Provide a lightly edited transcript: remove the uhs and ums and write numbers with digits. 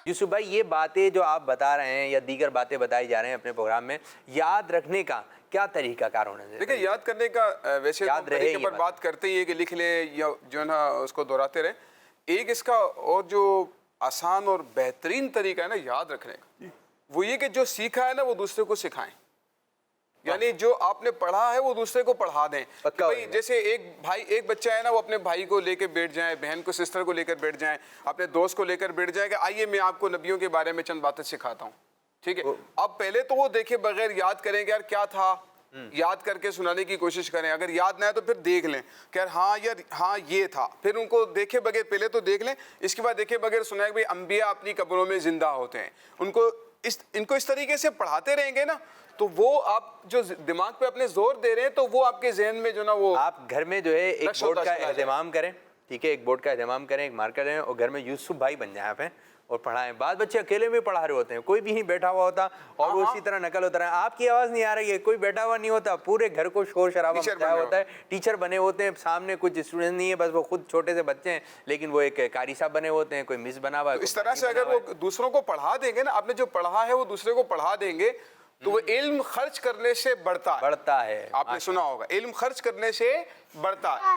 یوسف بھائی یہ باتیں جو آپ بتا رہے ہیں یا دیگر باتیں بتائی جا رہے ہیں اپنے پروگرام میں، یاد رکھنے کا کیا طریقہ کار ہونا چاہیے؟ دیکھیں یاد کرنے کا ویسے طریقے پر بات کرتے ہی ہے کہ لکھ لیں یا جو ہے نا اس کو دہراتے رہیں. ایک اس کا اور جو آسان اور بہترین طریقہ ہے نا یاد رکھنے کا، وہ یہ کہ جو سیکھا ہے نا وہ دوسرے کو سکھائیں. یعنی جو آپ نے پڑھا ہے وہ دوسرے کو پڑھا دیں. جیسے ایک بچہ ہے نا وہ اپنے بھائی کو لے کے بیٹھ جائیں، بہن کو سسٹر کو لے کر بیٹھ جائیں، اپنے دوست کو لے کر بیٹھ جائیں کہ آئیے میں آپ کو نبیوں کے بارے میں چند باتیں سکھاتا ہوں. ٹھیک ہے، اب پہلے تو وہ دیکھے بغیر یاد کریں کہ یار کیا تھا، یاد کر کے سنانے کی کوشش کریں. اگر یاد نہ ہے تو پھر دیکھ لیں کہ یار ہاں یہ تھا. پھر ان کو دیکھے بغیر پہلے تو دیکھ لیں، اس کے بعد دیکھے بغیر سنائیں کہ انبیاء اپنی قبروں میں زندہ ہوتے ہیں. ان کو اس طریقے سے پڑھاتے رہیں گے نا تو وہ آپ جو دماغ پہ اپنے زور دے رہے ہیں تو وہ آپ کے ذہن میں جو نا وہ آپ گھر میں جو ہے ایک بورڈ کا اہتمام کریں. ٹھیک ہے، ایک بورڈ کا اہتمام کریں، ایک مارکر لیں اور گھر میں یوسف بھائی بن جائیں آپ ہیں اور پڑھائیں. بعض بچے اکیلے میں پڑھا رہے ہوتے ہیں، کوئی بھی نہیں بیٹھا ہوا ہوتا اور وہ اسی طرح نقل ہوتا رہا. آپ کی آواز نہیں آ رہی ہے، کوئی بیٹھا ہوا نہیں ہوتا، پورے گھر کو شور شرابہ مچایا ہوتا ہے. ٹیچر بنے ہوتے ہیں، سامنے کچھ اسٹوڈنٹ نہیں ہے، بس وہ خود چھوٹے سے بچے ہیں لیکن وہ ایک قاری صاحب بنے ہوتے ہیں، کوئی مس بنا ہوا ہے. اس طرح سے اگر وہ دوسروں کو پڑھا دیں گے نا، آپ نے جو پڑھا ہے وہ دوسرے کو پڑھا دیں گے تو وہ علم خرچ کرنے سے بڑھتا ہے. ہے. آپ نے سنا ہوگا علم خرچ کرنے سے بڑھتا ہے.